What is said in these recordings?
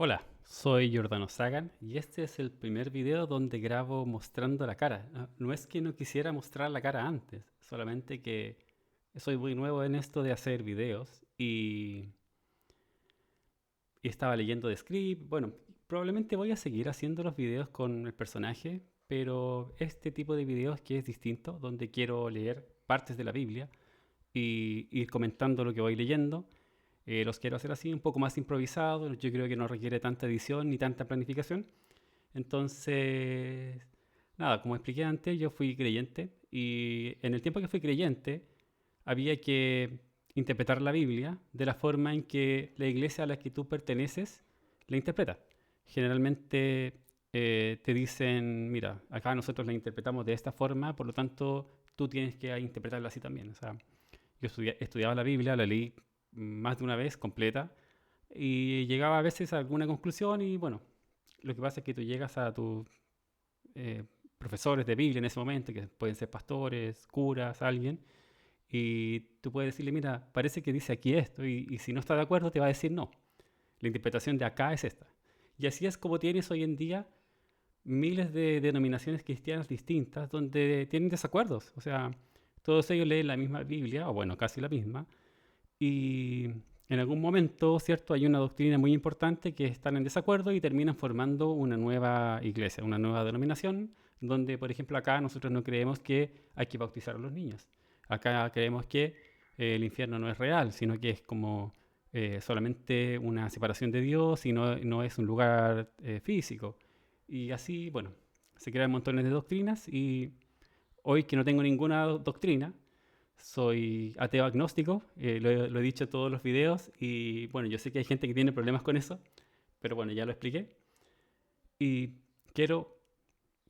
Hola, soy Giordano Sagan y este es el primer video donde grabo mostrando la cara. No es que no quisiera mostrar la cara antes, solamente que soy muy nuevo en esto de hacer videos y estaba leyendo de script. Bueno, probablemente voy a seguir haciendo los videos con el personaje, pero este tipo de videos que es distinto, donde quiero leer partes de la Biblia y ir comentando lo que voy leyendo. Los quiero hacer así, un poco más improvisados. Yo creo que no requiere tanta edición ni tanta planificación. Entonces, nada, como expliqué antes, yo fui creyente y en el tiempo que fui creyente había que interpretar la Biblia de la forma en que la iglesia a la que tú perteneces la interpreta. Generalmente te dicen, mira, acá nosotros la interpretamos de esta forma, por lo tanto tú tienes que interpretarla así también. O sea, yo estudiaba la Biblia, la leí más de una vez completa y llegaba a veces a alguna conclusión y bueno, lo que pasa es que tú llegas a tus eh, profesores de Biblia en ese momento, que pueden ser pastores, curas, alguien, y tú puedes decirle, mira, parece que dice aquí esto, y si no está de acuerdo te va a decir no, la interpretación de acá es esta. Y así es como tienes hoy en día miles de denominaciones cristianas distintas donde tienen desacuerdos. O sea, todos ellos leen la misma Biblia, o bueno, casi la misma, y en algún momento, ¿cierto? Hay una doctrina muy importante que están en desacuerdo y terminan formando una nueva iglesia, una nueva denominación, donde, por ejemplo, acá nosotros no creemos que hay que bautizar a los niños. Acá creemos que el infierno no es real, sino que es como solamente una separación de Dios y no es un lugar físico. Y así, bueno, se crean montones de doctrinas y hoy que no tengo ninguna doctrina, soy ateo agnóstico, lo he dicho en todos los videos y bueno, yo sé que hay gente que tiene problemas con eso, pero bueno, ya lo expliqué. Y quiero,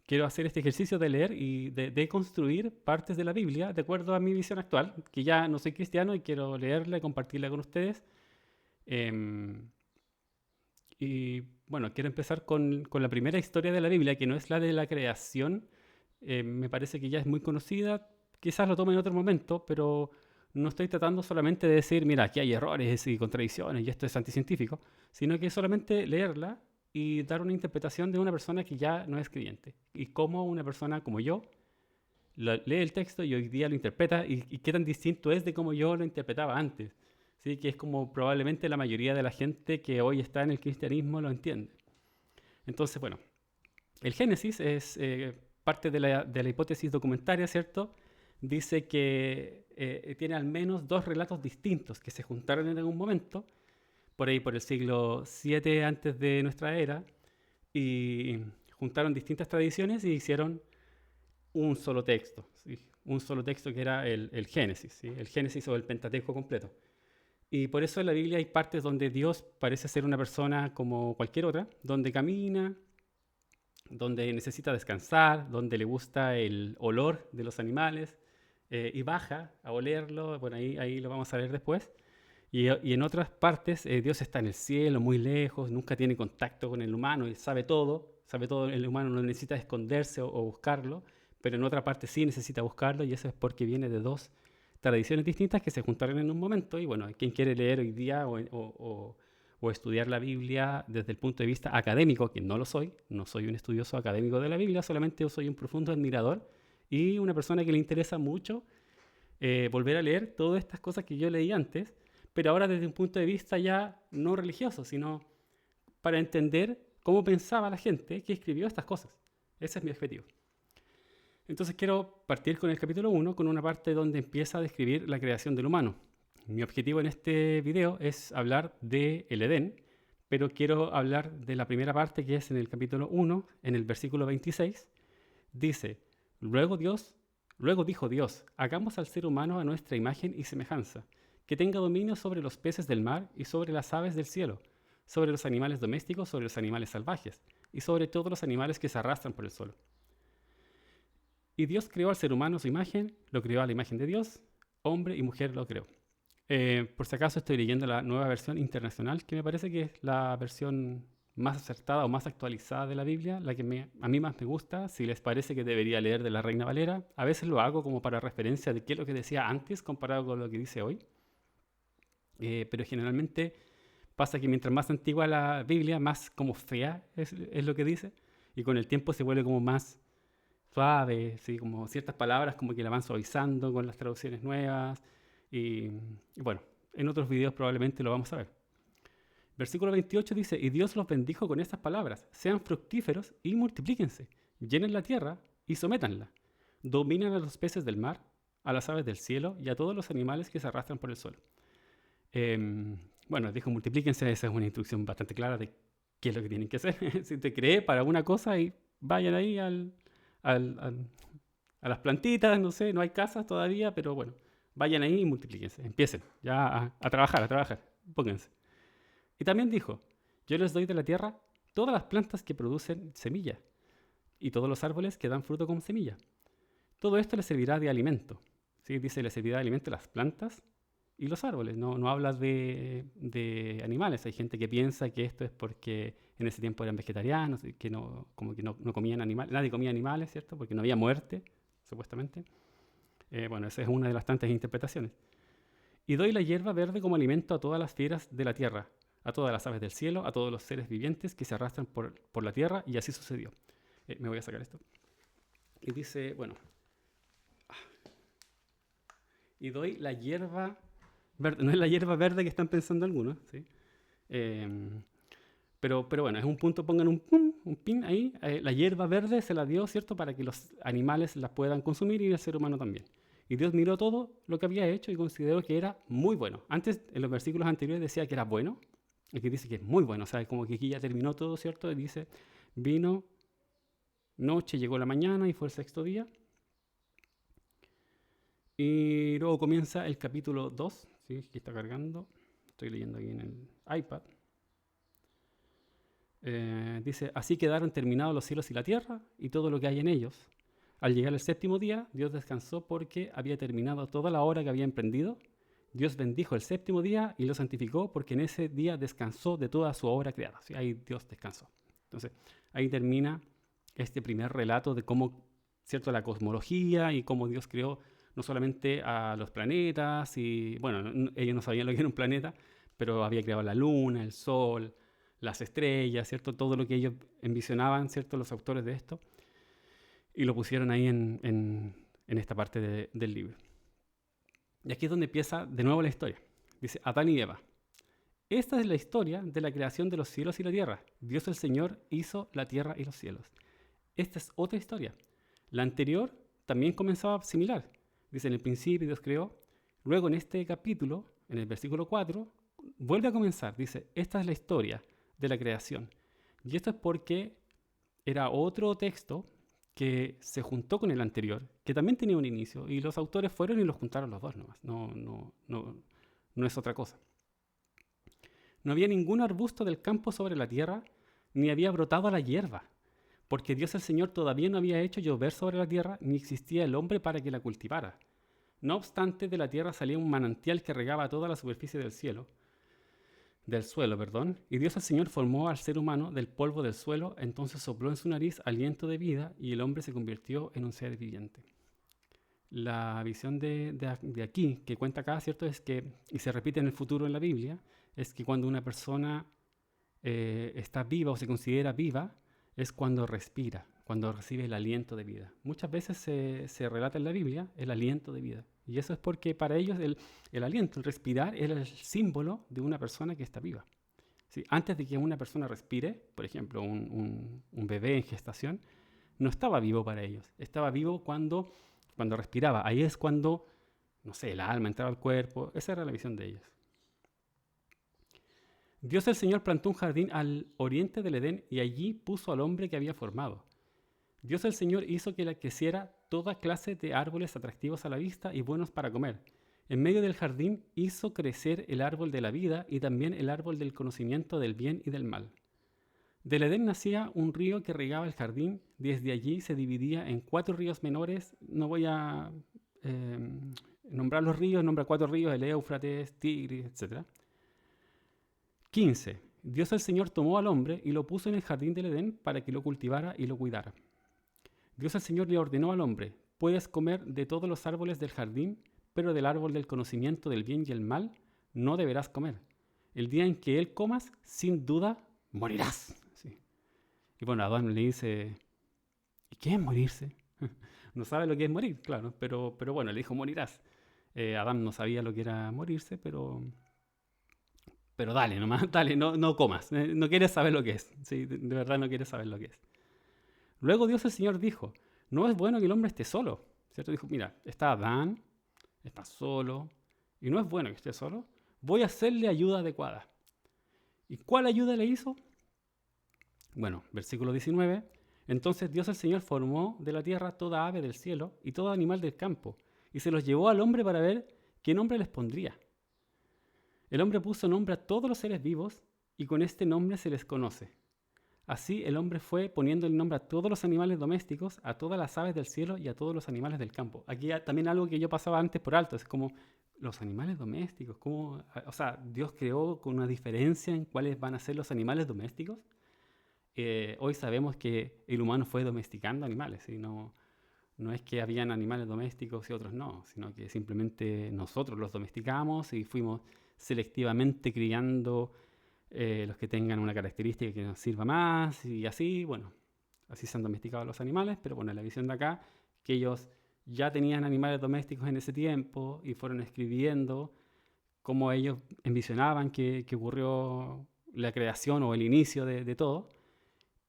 quiero hacer este ejercicio de leer y de construir partes de la Biblia de acuerdo a mi visión actual, que ya no soy cristiano y quiero leerla y compartirla con ustedes. Em, y bueno, quiero empezar con la primera historia de la Biblia, que no es la de la creación. Me parece que ya es muy conocida. Quizás lo tome en otro momento, pero no estoy tratando solamente de decir, mira, aquí hay errores y contradicciones y esto es anticientífico, sino que solamente leerla y dar una interpretación de una persona que ya no es creyente. Y cómo una persona como yo lee el texto y hoy día lo interpreta y qué tan distinto es de cómo yo lo interpretaba antes. ¿Sí? Que es como probablemente la mayoría de la gente que hoy está en el cristianismo lo entiende. Entonces, bueno, el Génesis es parte de la hipótesis documentaria, ¿cierto? Dice que tiene al menos dos relatos distintos que se juntaron en algún momento, por ahí por el siglo 7 antes de nuestra era, y juntaron distintas tradiciones y hicieron un solo texto, ¿sí? Un solo texto que era el Génesis, ¿sí? El Génesis o el Pentateuco completo. Y por eso en la Biblia hay partes donde Dios parece ser una persona como cualquier otra, donde camina, donde necesita descansar, donde le gusta el olor de los animales y baja a olerlo. Bueno, ahí lo vamos a ver después. Y en otras partes Dios está en el cielo, muy lejos, nunca tiene contacto con el humano y sabe todo, el humano no necesita esconderse o buscarlo, pero en otra parte sí necesita buscarlo y eso es porque viene de dos tradiciones distintas que se juntaron en un momento y bueno, quien quiere leer hoy día o estudiar la Biblia desde el punto de vista académico, que no lo soy, no soy un estudioso académico de la Biblia, solamente soy un profundo admirador y una persona que le interesa mucho volver a leer todas estas cosas que yo leí antes, pero ahora desde un punto de vista ya no religioso, sino para entender cómo pensaba la gente que escribió estas cosas. Ese es mi objetivo. Entonces quiero partir con el capítulo 1, con una parte donde empieza a describir la creación del humano. Mi objetivo en este video es hablar del Edén, pero quiero hablar de la primera parte que es en el capítulo 1, en el versículo 26. Dice, luego Dios, luego dijo Dios, hagamos al ser humano a nuestra imagen y semejanza, que tenga dominio sobre los peces del mar y sobre las aves del cielo, sobre los animales domésticos, sobre los animales salvajes y sobre todos los animales que se arrastran por el suelo. Y Dios creó al ser humano a su imagen, lo creó a la imagen de Dios, hombre y mujer lo creó. Por si acaso estoy leyendo la nueva versión internacional, que me parece que es la versión más acertada o más actualizada de la Biblia, la que a mí más me gusta. Si les parece que debería leer de la Reina Valera, a veces lo hago como para referencia de qué es lo que decía antes comparado con lo que dice hoy. Pero generalmente Pasa que mientras más antigua la Biblia, más como fea es lo que dice, y con el tiempo se vuelve como más suave, ¿sí? Como ciertas palabras como que la van suavizando con las traducciones nuevas, y bueno, en otros videos probablemente lo vamos a ver. Versículo 28 dice, y Dios los bendijo con estas palabras, sean fructíferos y multiplíquense, llenen la tierra y sométanla, dominen a los peces del mar, a las aves del cielo y a todos los animales que se arrastran por el suelo. Bueno, dijo multiplíquense, esa es una instrucción bastante clara de qué es lo que tienen que hacer. Si te crees para una cosa y vayan ahí a las plantitas, no sé, no hay casas todavía, pero bueno, vayan ahí y multiplíquense, empiecen ya a trabajar, pónganse. Y también dijo, yo les doy de la tierra todas las plantas que producen semilla y todos los árboles que dan fruto con semilla. Todo esto les servirá de alimento. ¿Sí? Dice, les servirá de alimento las plantas y los árboles. No habla de animales. Hay gente que piensa que esto es porque en ese tiempo eran vegetarianos y que no comían animales. Nadie comía animales, ¿cierto? Porque no había muerte, supuestamente. Bueno, esa es una de las tantas interpretaciones. Y doy la hierba verde como alimento a todas las fieras de la tierra, a todas las aves del cielo, a todos los seres vivientes que se arrastran por la tierra, y así sucedió. Me voy a sacar esto. Y dice, bueno, y doy la hierba verde, no es la hierba verde que están pensando algunos, ¿sí? Pero bueno, es un punto, pongan un pin ahí. La hierba verde se la dio, ¿cierto? Para que los animales la puedan consumir y el ser humano también. Y Dios miró todo lo que había hecho y consideró que era muy bueno. Antes, en los versículos anteriores decía que era bueno, y que dice que es muy bueno. O sea, como que aquí ya terminó todo, ¿cierto? Y dice, vino noche, llegó la mañana y fue el sexto día. Y luego comienza el capítulo 2, ¿sí? Aquí está cargando. Estoy leyendo aquí en el iPad. Dice, así quedaron terminados los cielos y la tierra y todo lo que hay en ellos. Al llegar el séptimo día, Dios descansó porque había terminado toda la obra que había emprendido. Dios bendijo el séptimo día y lo santificó porque en ese día descansó de toda su obra creada. ¿Sí? Ahí Dios descansó. Entonces, ahí termina este primer relato de cómo, ¿cierto?, la cosmología y cómo Dios creó no solamente a los planetas, y bueno, ellos no sabían lo que era un planeta, pero había creado la luna, el sol, las estrellas, ¿cierto? Todo lo que ellos envisionaban, ¿cierto?, los autores de esto, y lo pusieron ahí en esta parte del libro. Y aquí es donde empieza de nuevo la historia. Dice, Adán y Eva. Esta es la historia de la creación de los cielos y la tierra. Dios el Señor hizo la tierra y los cielos. Esta es otra historia. La anterior también comenzaba similar. Dice, en el principio Dios creó. Luego en este capítulo, en el versículo 4, vuelve a comenzar. Dice, esta es la historia de la creación. Y esto es porque era otro texto que se juntó con el anterior, que también tenía un inicio, y los autores fueron y los juntaron los dos nomás. No es otra cosa. No había ningún arbusto del campo sobre la tierra, ni había brotado la hierba, porque Dios el Señor todavía no había hecho llover sobre la tierra, ni existía el hombre para que la cultivara. No obstante, de la tierra salía un manantial que regaba toda la superficie del suelo, y Dios el Señor formó al ser humano del polvo del suelo, entonces sopló en su nariz aliento de vida y el hombre se convirtió en un ser viviente. La visión de aquí, que cuenta acá, ¿cierto?, es que, y se repite en el futuro en la Biblia, es que cuando una persona está viva o se considera viva, es cuando respira, cuando recibe el aliento de vida. Muchas veces se relata en la Biblia el aliento de vida. Y eso es porque para ellos el aliento, el respirar, era el símbolo de una persona que está viva. ¿Sí? Antes de que una persona respire, por ejemplo, un bebé en gestación, no estaba vivo para ellos. Estaba vivo cuando respiraba. Ahí es cuando, no sé, el alma entraba al cuerpo. Esa era la visión de ellos. Dios el Señor plantó un jardín al oriente del Edén y allí puso al hombre que había formado. Dios el Señor hizo que creciera toda clase de árboles atractivos a la vista y buenos para comer. En medio del jardín hizo crecer el árbol de la vida y también el árbol del conocimiento del bien y del mal. Del Edén nacía un río que regaba el jardín. Desde allí se dividía en 4 ríos menores. No voy a nombrar los ríos, nombra 4 ríos, el Éufrates, Tigris, etc. 15. Dios el Señor tomó al hombre y lo puso en el jardín del Edén para que lo cultivara y lo cuidara. Dios el Señor le ordenó al hombre, puedes comer de todos los árboles del jardín, pero del árbol del conocimiento del bien y el mal no deberás comer. el día en que él comas, sin duda morirás. Sí. Y bueno, Adán le dice, ¿y qué es morirse? No sabe lo que es morir, claro, pero bueno, le dijo morirás. Adán no sabía lo que era morirse, pero dale nomás, dale, no comas, no quieres saber lo que es, sí, de verdad no quieres saber lo que es. Luego Dios el Señor dijo, no es bueno que el hombre esté solo, ¿cierto? Dijo, mira, está Adán, está solo, y no es bueno que esté solo, voy a hacerle ayuda adecuada. ¿Y cuál ayuda le hizo? Bueno, versículo 19, entonces Dios el Señor formó de la tierra toda ave del cielo y todo animal del campo, y se los llevó al hombre para ver qué nombre les pondría. El hombre puso nombre a todos los seres vivos, y con este nombre se les conoce. Así el hombre fue poniendo el nombre a todos los animales domésticos, a todas las aves del cielo y a todos los animales del campo. Aquí también algo que yo pasaba antes por alto, es como los animales domésticos, como, o sea, Dios creó con una diferencia en cuáles van a ser los animales domésticos. Hoy sabemos que el humano fue domesticando animales, ¿sí? No es que habían animales domésticos y otros no, sino que simplemente nosotros los domesticamos y fuimos selectivamente criando los que tengan una característica que nos sirva más y así, bueno, así se han domesticado los animales, pero bueno, la visión de acá, que ellos ya tenían animales domésticos en ese tiempo y fueron escribiendo cómo ellos envisionaban que ocurrió la creación o el inicio de todo.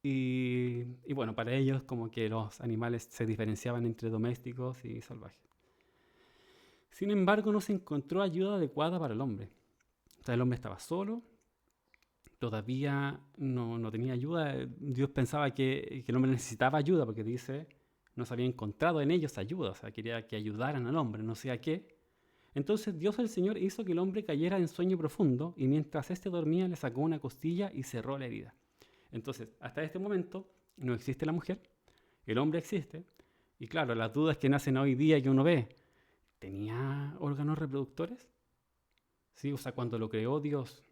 Y bueno, para ellos como que los animales se diferenciaban entre domésticos y salvajes. Sin embargo, no se encontró ayuda adecuada para el hombre. O sea, el hombre estaba solo, todavía no tenía ayuda. Dios pensaba que el hombre necesitaba ayuda porque dice, no se había encontrado en ellos ayuda, o sea, quería que ayudaran al hombre, no sé a qué. Entonces Dios el Señor hizo que el hombre cayera en sueño profundo y mientras éste dormía le sacó una costilla y cerró la herida. Entonces, hasta este momento no existe la mujer, el hombre existe, y claro, las dudas que nacen hoy día que uno ve, ¿tenía órganos reproductores? Sí, o sea, cuando lo creó Dios,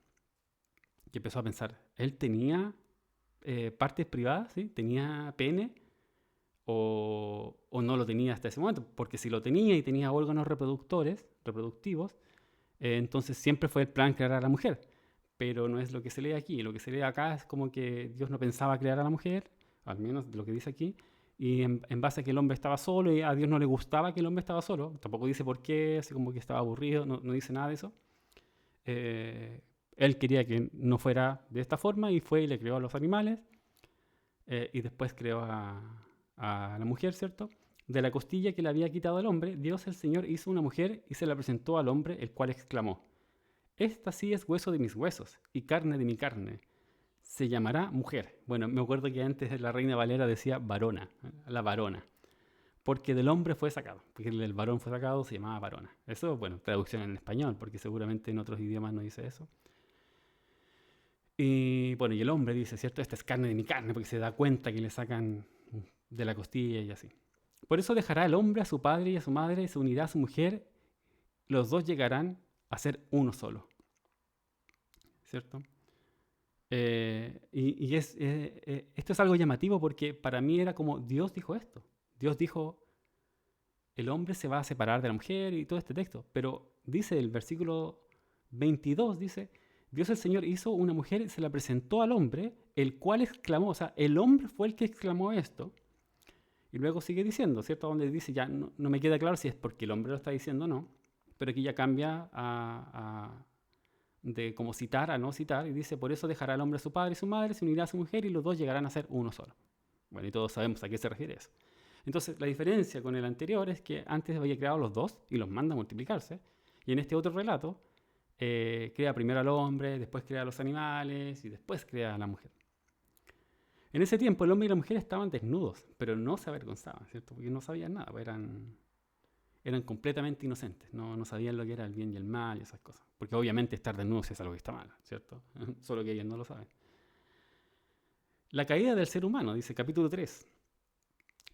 que empezó a pensar, ¿él tenía partes privadas? ¿Sí? ¿Tenía pene? ¿O no lo tenía hasta ese momento? Porque si lo tenía y tenía órganos reproductivos, entonces siempre fue el plan crear a la mujer. Pero no es lo que se lee aquí. Lo que se lee acá es como que Dios no pensaba crear a la mujer, al menos de lo que dice aquí, y en base a que el hombre estaba solo y a Dios no le gustaba que el hombre estaba solo, tampoco dice por qué, así como que estaba aburrido, no dice nada de eso. Él quería que no fuera de esta forma y fue y le creó a los animales y después creó a la mujer, ¿cierto? De la costilla que le había quitado al hombre, Dios el Señor hizo una mujer y se la presentó al hombre, el cual exclamó, esta sí es hueso de mis huesos y carne de mi carne. Se llamará mujer. Bueno, me acuerdo que antes la Reina Valera decía varona, la varona. Porque del hombre fue sacado. Porque el varón fue sacado, se llamaba varona. Eso, bueno, traducción en español, porque seguramente en otros idiomas no dice eso. Y bueno, y el hombre dice, ¿cierto? Esta es carne de mi carne, porque se da cuenta que le sacan de la costilla y así. Por eso dejará el hombre a su padre y a su madre, y se unirá a su mujer, los dos llegarán a ser uno solo. ¿Cierto? Esto es algo llamativo porque para mí era como Dios dijo esto. Dios dijo, el hombre se va a separar de la mujer y todo este texto. Pero dice el versículo 22, dice, Dios el Señor hizo una mujer y se la presentó al hombre, el cual exclamó, o sea, el hombre fue el que exclamó esto. Y luego sigue diciendo, ¿cierto? Donde dice, ya no me queda claro si es porque el hombre lo está diciendo o no, pero aquí ya cambia de como citar a no citar, y dice, por eso dejará el hombre a su padre y su madre, se unirá a su mujer y los dos llegarán a ser uno solo. Bueno, y todos sabemos a qué se refiere eso. Entonces, la diferencia con el anterior es que antes había creado los dos y los manda a multiplicarse, y en este otro relato crea primero al hombre, después crea a los animales y después crea a la mujer. En ese tiempo el hombre y la mujer estaban desnudos, pero no se avergonzaban, ¿cierto? Porque no sabían nada, eran completamente inocentes, no sabían lo que era el bien y el mal y esas cosas. Porque obviamente estar desnudos es algo que está mal, ¿cierto? Solo que ellos no lo saben. La caída del ser humano, dice capítulo 3.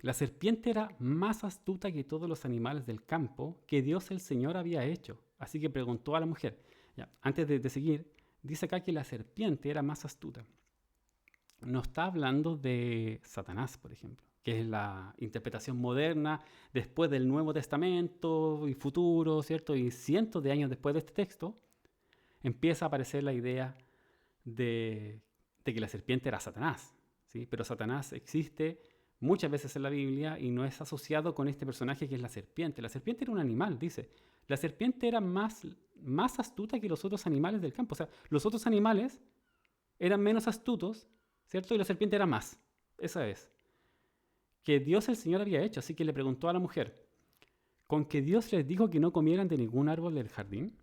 La serpiente era más astuta que todos los animales del campo que Dios el Señor había hecho. Así que preguntó a la mujer. Ya, antes de seguir, dice acá que la serpiente era más astuta. No está hablando de Satanás, por ejemplo, que es la interpretación moderna después del Nuevo Testamento y futuro, ¿cierto? Y cientos de años después de este texto, empieza a aparecer la idea de que la serpiente era Satanás, ¿sí? Pero Satanás existe muchas veces en la Biblia y no es asociado con este personaje que es la serpiente. La serpiente era un animal, dice. La serpiente era más astuta que los otros animales del campo. O sea, los otros animales eran menos astutos, ¿cierto? Y la serpiente era más. Esa es. Que Dios el Señor había hecho. Así que le preguntó a la mujer, ¿con que Dios les dijo que no comieran de ningún árbol del jardín?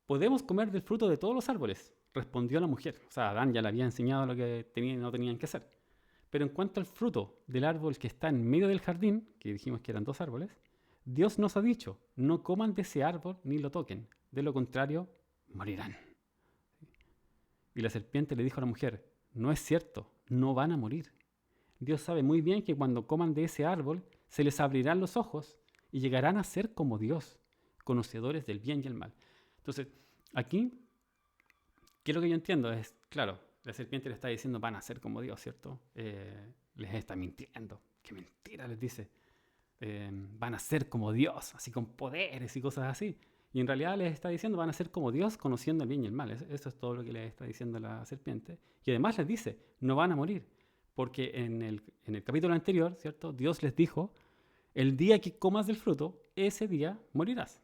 Podemos comer del fruto de todos los árboles, respondió la mujer. O sea, Adán ya le había enseñado lo que no tenían que hacer. Pero en cuanto al fruto del árbol que está en medio del jardín, que dijimos que eran 2 árboles, Dios nos ha dicho, no coman de ese árbol ni lo toquen, de lo contrario, morirán. Y la serpiente le dijo a la mujer, no es cierto, no van a morir. Dios sabe muy bien que cuando coman de ese árbol, se les abrirán los ojos y llegarán a ser como Dios, conocedores del bien y el mal. Entonces, aquí, ¿qué es lo que yo entiendo? Es, claro, la serpiente le está diciendo, van a ser como Dios, ¿cierto? Les está mintiendo. Qué mentira les dice. Van a ser como Dios, así con poderes y cosas así. Y en realidad les está diciendo, van a ser como Dios, conociendo el bien y el mal. Eso es todo lo que les está diciendo la serpiente. Y además les dice, no van a morir. Porque en el capítulo anterior, ¿cierto? Dios les dijo, el día que comas del fruto, ese día morirás.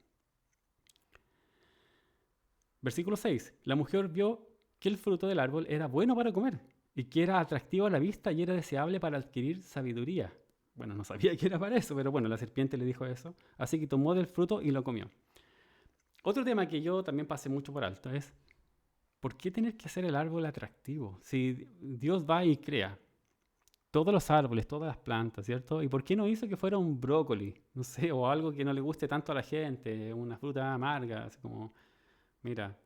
Versículo 6. La mujer vio que el fruto del árbol era bueno para comer y que era atractivo a la vista y era deseable para adquirir sabiduría. Bueno, no sabía que era para eso, pero bueno, la serpiente le dijo eso. Así que tomó del fruto y lo comió. Otro tema que yo también pasé mucho por alto es, ¿por qué tener que hacer el árbol atractivo? Si Dios va y crea todos los árboles, todas las plantas, ¿cierto? ¿Y por qué no hizo que fuera un brócoli? No sé, o algo que no le guste tanto a la gente, una fruta amarga, así como, mira,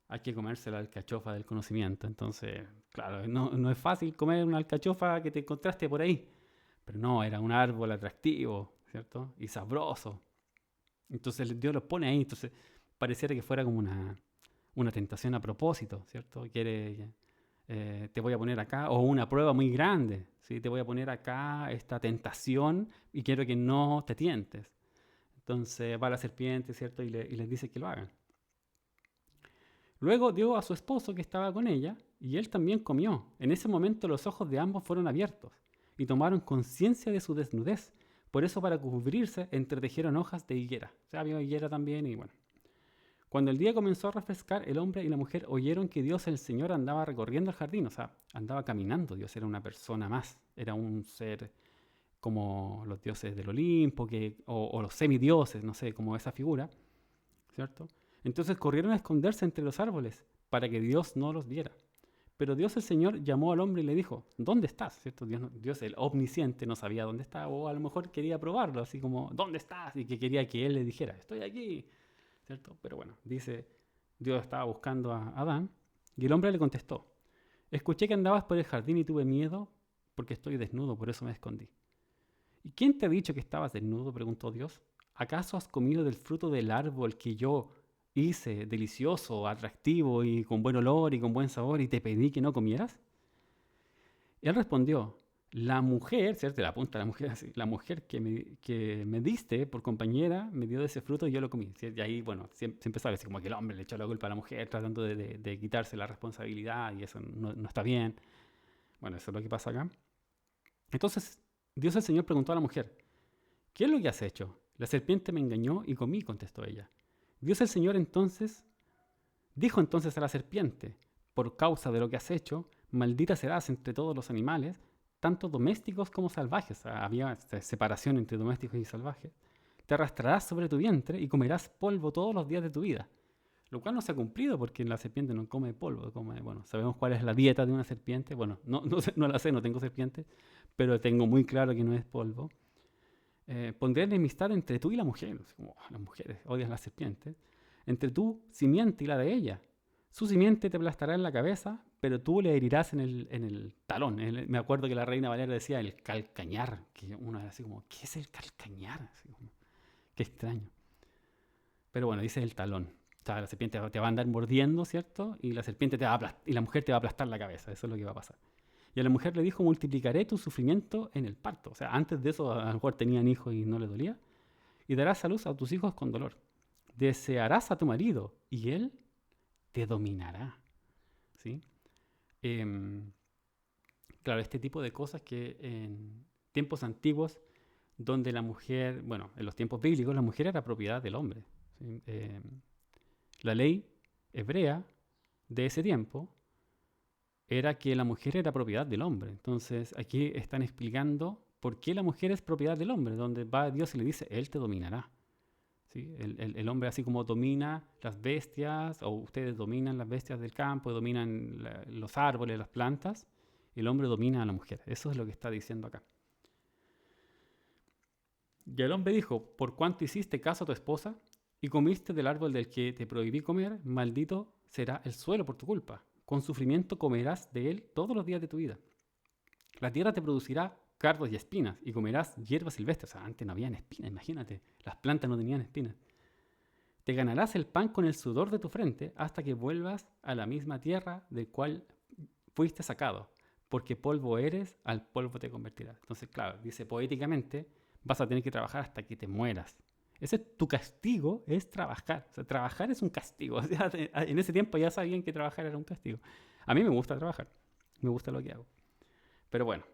hay que comerse la alcachofa del conocimiento. Entonces, claro, no es fácil comer una alcachofa que te encontraste por ahí. Pero no, era un árbol atractivo, ¿cierto? Y sabroso. Entonces Dios lo pone ahí. Entonces pareciera que fuera como una tentación a propósito, ¿cierto? Te voy a poner acá, o una prueba muy grande, ¿sí? Te voy a poner acá esta tentación y quiero que no te tientes. Entonces va la serpiente, ¿cierto? Y les dice que lo hagan. Luego dio a su esposo que estaba con ella, y él también comió. En ese momento los ojos de ambos fueron abiertos, y tomaron conciencia de su desnudez. Por eso para cubrirse entretejieron hojas de higuera. O sea, había higuera también y bueno. Cuando el día comenzó a refrescar, el hombre y la mujer oyeron que Dios el Señor andaba recorriendo el jardín. O sea, andaba caminando. Dios era una persona más. Era un ser como los dioses del Olimpo, o los semidioses, no sé, como esa figura, ¿cierto? Entonces corrieron a esconderse entre los árboles para que Dios no los viera. Pero Dios el Señor llamó al hombre y le dijo, ¿dónde estás? ¿Cierto? Dios el omnisciente no sabía dónde estaba, o a lo mejor quería probarlo, así como, ¿dónde estás? Y que quería que él le dijera, estoy aquí, ¿cierto? Pero bueno, dice, Dios estaba buscando a Adán y el hombre le contestó, escuché que andabas por el jardín y tuve miedo porque estoy desnudo, por eso me escondí. ¿Y quién te ha dicho que estabas desnudo? Preguntó Dios. ¿Acaso has comido del fruto del árbol que yo hice delicioso, atractivo y con buen olor y con buen sabor y te pedí que no comieras? Y él respondió, la mujer, ¿cierto? La apunta a la mujer así, la mujer que me diste por compañera me dio de ese fruto y yo lo comí. ¿Sí? Y ahí, bueno, siempre sabes, como que el hombre le echó la culpa a la mujer tratando de quitarse la responsabilidad y eso no está bien. Bueno, eso es lo que pasa acá. Entonces, Dios el Señor preguntó a la mujer, ¿qué es lo que has hecho? La serpiente me engañó y comí, contestó ella. Dios el Señor dijo entonces a la serpiente, por causa de lo que has hecho, maldita serás entre todos los animales, tanto domésticos como salvajes. Había separación entre domésticos y salvajes. Te arrastrarás sobre tu vientre y comerás polvo todos los días de tu vida. Lo cual no se ha cumplido porque la serpiente no come polvo. Bueno, sabemos cuál es la dieta de una serpiente. Bueno, no la sé, no tengo serpiente, pero tengo muy claro que no es polvo. Pondré enemistad entre tú y la mujer, como las mujeres odian las serpientes, entre tu simiente y la de ella. Su simiente te aplastará en la cabeza, pero tú le herirás en el talón. Me acuerdo que la Reina Valera decía el calcañar, que uno así como, ¿qué es el calcañar? Así como, qué extraño. Pero bueno, dice el talón. O sea, la serpiente te va a andar mordiendo, ¿cierto? Y la serpiente y la mujer te va a aplastar la cabeza. Eso es lo que va a pasar. Y a la mujer le dijo, multiplicaré tu sufrimiento en el parto. O sea, antes de eso a lo mejor tenían hijos y no le dolía. Y darás a luz a tus hijos con dolor. desearás a tu marido y él te dominará. ¿Sí? Em, claro, este tipo de cosas que en tiempos antiguos, donde la mujer, bueno, en los tiempos bíblicos, la mujer era propiedad del hombre. ¿Sí? La ley hebrea de ese tiempo era que la mujer era propiedad del hombre. Entonces aquí están explicando por qué la mujer es propiedad del hombre, donde va Dios y le dice, Él te dominará. ¿Sí? El hombre así como domina las bestias, o ustedes dominan las bestias del campo, dominan los árboles, las plantas, el hombre domina a la mujer. Eso es lo que está diciendo acá. Y el hombre dijo, por cuanto hiciste caso a tu esposa y comiste del árbol del que te prohibí comer, maldito será el suelo por tu culpa. Con sufrimiento comerás de él todos los días de tu vida. La tierra te producirá cardos y espinas y comerás hierbas silvestres. O sea, antes no habían espinas, imagínate. Las plantas no tenían espinas. Te ganarás el pan con el sudor de tu frente hasta que vuelvas a la misma tierra del cual fuiste sacado, porque polvo eres, al polvo te convertirás. Entonces, claro, dice poéticamente, vas a tener que trabajar hasta que te mueras. Ese es tu castigo, es trabajar. O sea, trabajar es un castigo. O sea, en ese tiempo ya sabían que trabajar era un castigo. A mí me gusta trabajar, me gusta lo que hago. Pero bueno,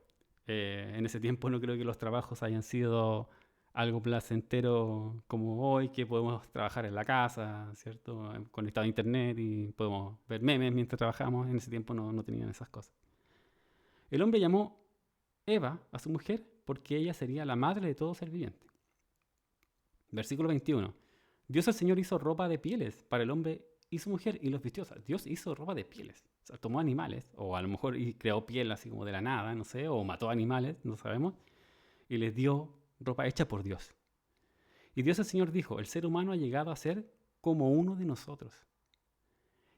en ese tiempo no creo que los trabajos hayan sido algo placentero como hoy, que podemos trabajar en la casa, ¿cierto? Conectado a internet y podemos ver memes mientras trabajamos. En ese tiempo no tenían esas cosas. El hombre llamó Eva a su mujer porque ella sería la madre de todo ser viviente. Versículo 21. Dios el Señor hizo ropa de pieles para el hombre y su mujer y los vistió. O sea, Dios hizo ropa de pieles. O sea, tomó animales, o a lo mejor y creó piel así como de la nada, no sé, o mató animales, no sabemos, y les dio ropa hecha por Dios. Y Dios el Señor dijo, el ser humano ha llegado a ser como uno de nosotros.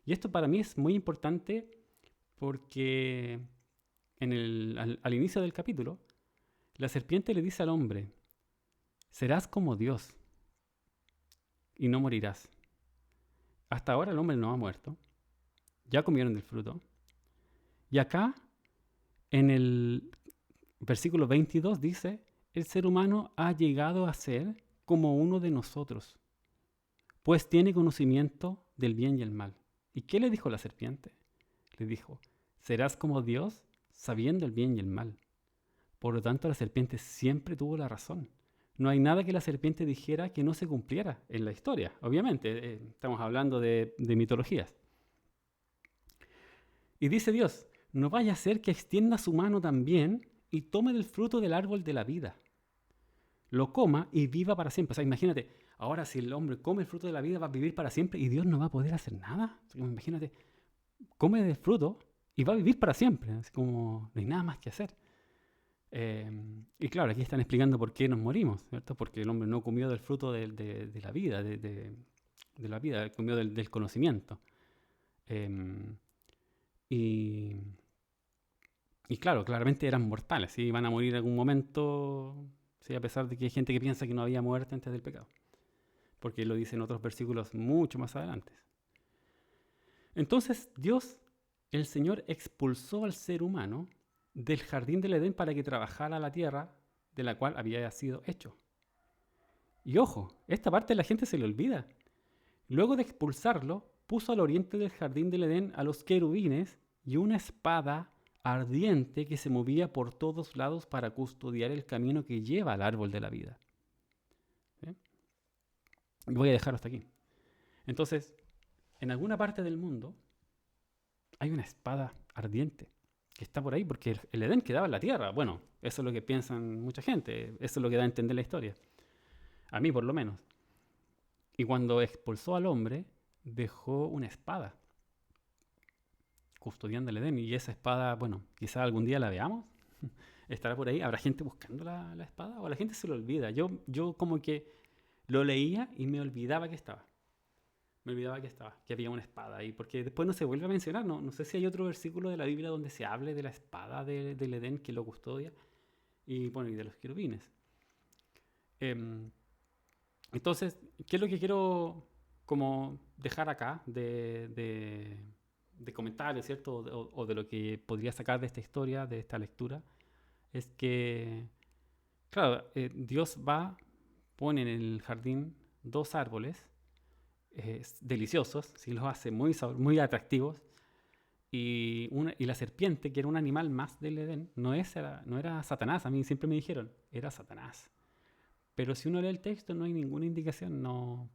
Y esto para mí es muy importante porque al inicio del capítulo, la serpiente le dice al hombre, serás como Dios y no morirás. Hasta ahora el hombre no ha muerto, ya comieron del fruto. Y acá, en el versículo 22 dice, el ser humano ha llegado a ser como uno de nosotros, pues tiene conocimiento del bien y el mal. ¿Y qué le dijo la serpiente? Le dijo, serás como Dios sabiendo el bien y el mal. Por lo tanto, la serpiente siempre tuvo la razón. No hay nada que la serpiente dijera que no se cumpliera en la historia. Obviamente, estamos hablando de mitologías. Y dice Dios, no vaya a ser que extienda su mano también y tome del fruto del árbol de la vida. Lo coma y viva para siempre. O sea, imagínate, ahora si el hombre come el fruto de la vida va a vivir para siempre y Dios no va a poder hacer nada. O sea, imagínate, come del fruto y va a vivir para siempre. Así como no hay nada más que hacer. Y claro, aquí están explicando por qué nos morimos, ¿cierto? Porque el hombre no comió del fruto de la vida, de la vida, comió del conocimiento. Y, y claro, claramente eran mortales, ¿sí? Iban a morir en algún momento, ¿sí? A pesar de que hay gente que piensa que no había muerte antes del pecado, porque lo dice en otros versículos mucho más adelante. Entonces Dios, el Señor, expulsó al ser humano del jardín del Edén para que trabajara la tierra de la cual había sido hecho. Y ojo, esta parte la gente se le olvida. Luego de expulsarlo, puso al oriente del jardín del Edén a los querubines y una espada ardiente que se movía por todos lados para custodiar el camino que lleva al árbol de la vida. ¿Sí? Voy a dejarlo hasta aquí. Entonces, en alguna parte del mundo hay una espada ardiente que está por ahí porque el Edén quedaba en la tierra. Bueno, eso es lo que piensan mucha gente, eso es lo que da a entender la historia. A mí por lo menos. Y cuando expulsó al hombre, dejó una espada custodiando el Edén. Y esa espada, bueno, quizá algún día la veamos. Estará por ahí. ¿Habrá gente buscando la espada? ¿O a la gente se lo olvida? Yo como que lo leía y me olvidaba que estaba. Me olvidaba que había una espada ahí. Porque después no se vuelve a mencionar. No sé si hay otro versículo de la Biblia donde se hable de la espada del Edén que lo custodia. Y bueno, y de los querubines. Entonces, ¿qué es lo que quiero como dejar acá de comentarios, ¿cierto? O de lo que podría sacar de esta historia, de esta lectura, es que, claro, Dios pone en el jardín dos árboles deliciosos, sí los hace muy, muy atractivos. Y la serpiente, que era un animal más del Edén, no era Satanás, a mí siempre me dijeron, era Satanás. Pero si uno lee el texto no hay ninguna indicación, no,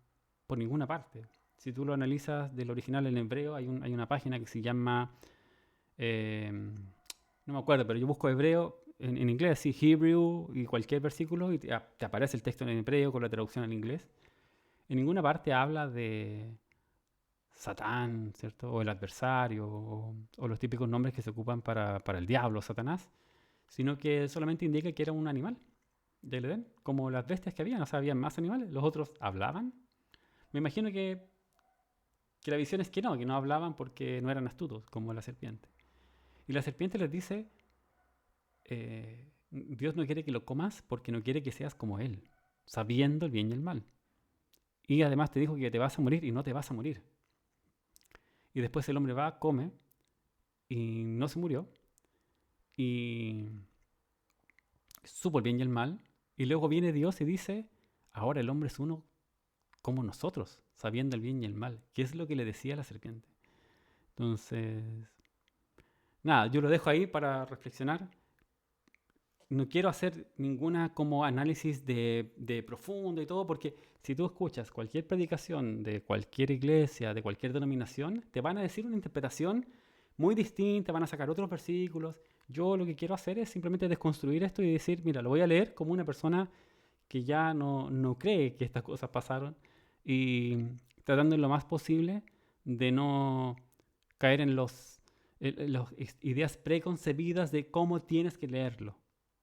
por ninguna parte. Si tú lo analizas del original en hebreo, hay una página que se llama, eh, no me acuerdo, pero yo busco hebreo en inglés, sí, Hebrew y cualquier versículo y te aparece el texto en hebreo con la traducción al inglés. En ninguna parte habla de Satán, ¿cierto? O el adversario, o los típicos nombres que se ocupan para el diablo, Satanás, sino que solamente indica que era un animal del Edén, como las bestias que habían, o sea, habían más animales, los otros hablaban. Me imagino que la visión es que no hablaban porque no eran astutos, como la serpiente. Y la serpiente les dice, Dios no quiere que lo comas porque no quiere que seas como Él, sabiendo el bien y el mal. Y además te dijo que te vas a morir y no te vas a morir. Y después el hombre va, come y no se murió. Y supo el bien y el mal. Y luego viene Dios y dice, ahora el hombre es uno como nosotros, sabiendo el bien y el mal. ¿Qué es lo que le decía a la serpiente? Entonces, nada, yo lo dejo ahí para reflexionar. No quiero hacer ninguna como análisis de profundo y todo, porque si tú escuchas cualquier predicación de cualquier iglesia, de cualquier denominación, te van a decir una interpretación muy distinta, van a sacar otros versículos. Yo lo que quiero hacer es simplemente desconstruir esto y decir, mira, lo voy a leer como una persona que ya no cree que estas cosas pasaron y tratando en lo más posible de no caer en las ideas preconcebidas de cómo tienes que leerlo.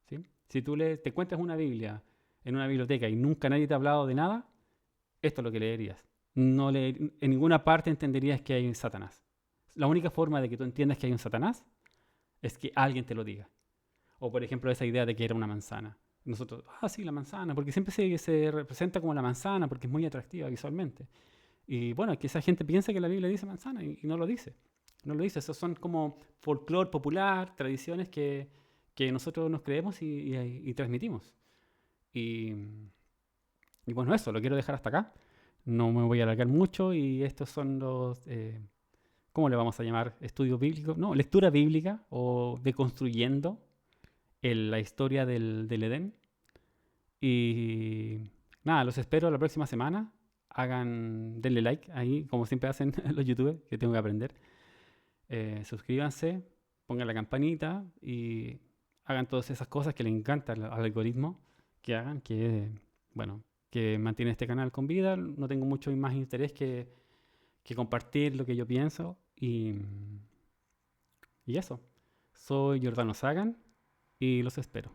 ¿Sí? Si tú te encuentras una Biblia en una biblioteca y nunca nadie te ha hablado de nada, esto es lo que leerías. No en ninguna parte entenderías que hay un Satanás. La única forma de que tú entiendas que hay un Satanás es que alguien te lo diga. O por ejemplo esa idea de que era una manzana. Nosotros, sí, la manzana, porque siempre se representa como la manzana, porque es muy atractiva visualmente. Y bueno, que esa gente piensa que la Biblia dice manzana y no lo dice. No lo dice, esos son como folclore popular, tradiciones que nosotros nos creemos y transmitimos. Y, y bueno, eso, lo quiero dejar hasta acá. No me voy a alargar mucho y estos son los, ¿cómo le vamos a llamar? Estudios bíblicos, no, lectura bíblica o deconstruyendo la historia del Edén. Y nada, los espero la próxima semana. Denle like ahí, como siempre hacen los youtubers, que tengo que aprender. Suscríbanse, pongan la campanita y hagan todas esas cosas que les encanta al algoritmo que hagan, bueno, que mantiene este canal con vida. No tengo mucho más interés que compartir lo que yo pienso y eso. Soy Giordano Sagan y los espero.